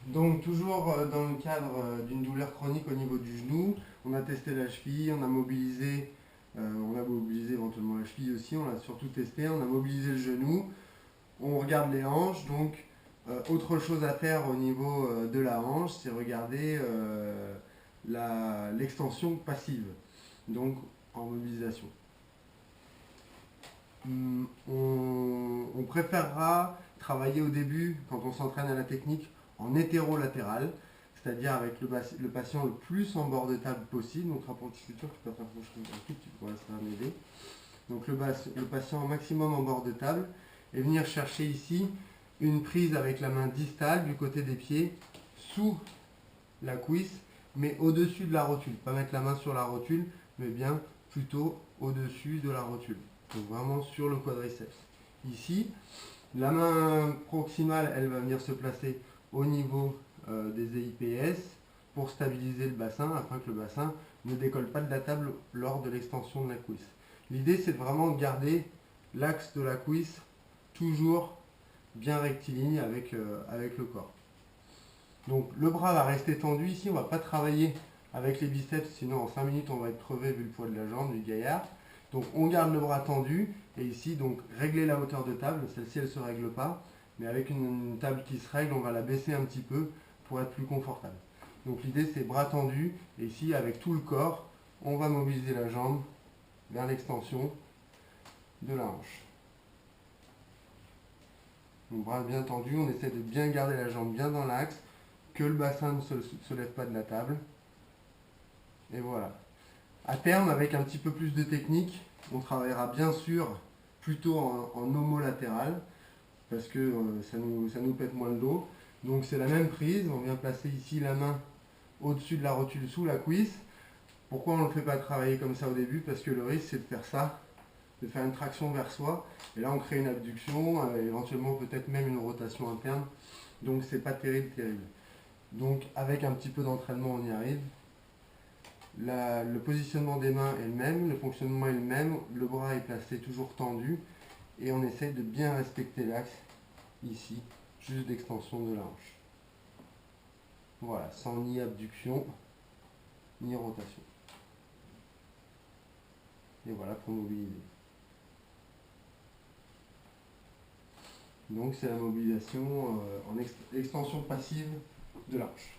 Donc toujours dans le cadre d'une douleur chronique au niveau du genou, on a testé la cheville, on a mobilisé éventuellement la cheville aussi, on l'a surtout testé, on a mobilisé le genou, on regarde les hanches, donc autre chose à faire au niveau de la hanche, c'est regarder l'extension passive, donc en mobilisation. On préférera travailler au début, quand on s'entraîne à la technique, en hétérolatéral, c'est-à-dire avec le patient le plus en bord de table possible. Donc je suis sûr que tu peux t'approcher un tout petit peu, ça va m'aider. Donc le patient au maximum en bord de table et venir chercher ici une prise avec la main distale du côté des pieds sous la cuisse, mais au-dessus de la rotule. Pas mettre la main sur la rotule, mais bien plutôt au-dessus de la rotule. Donc vraiment sur le quadriceps. Ici, la main proximale, elle va venir se placer au niveau des EIPS pour stabiliser le bassin, afin que le bassin ne décolle pas de la table lors de l'extension de la cuisse. L'idée, c'est de vraiment garder l'axe de la cuisse toujours bien rectiligne avec le corps. Donc le bras va rester tendu ici, on ne va pas travailler avec les biceps, sinon en 5 minutes on va être crevé vu le poids de la jambe du gaillard. Donc on garde le bras tendu, et ici donc régler la hauteur de table, celle-ci elle ne se règle pas, mais avec une table qui se règle, on va la baisser un petit peu pour être plus confortable. Donc l'idée c'est bras tendu, et ici avec tout le corps, on va mobiliser la jambe vers l'extension de la hanche. Donc bras bien tendu, on essaie de bien garder la jambe bien dans l'axe, que le bassin ne se lève pas de la table. Et voilà. À terme, avec un petit peu plus de technique, on travaillera bien sûr plutôt en homolatéral, parce que ça nous pète moins le dos. Donc c'est la même prise, on vient placer ici la main au-dessus de la rotule sous la cuisse. Pourquoi on ne le fait pas travailler comme ça au début? Parce que le risque c'est de faire ça, de faire une traction vers soi, et là on crée une abduction, éventuellement peut-être même une rotation interne, donc c'est pas terrible. Donc avec un petit peu d'entraînement on y arrive. Le positionnement des mains est le même, le fonctionnement est le même, le bras est placé toujours tendu et on essaie de bien respecter l'axe ici, juste d'extension de la hanche. Voilà, sans ni abduction ni rotation. Et voilà pour mobiliser. Donc c'est la mobilisation en extension passive de la hanche.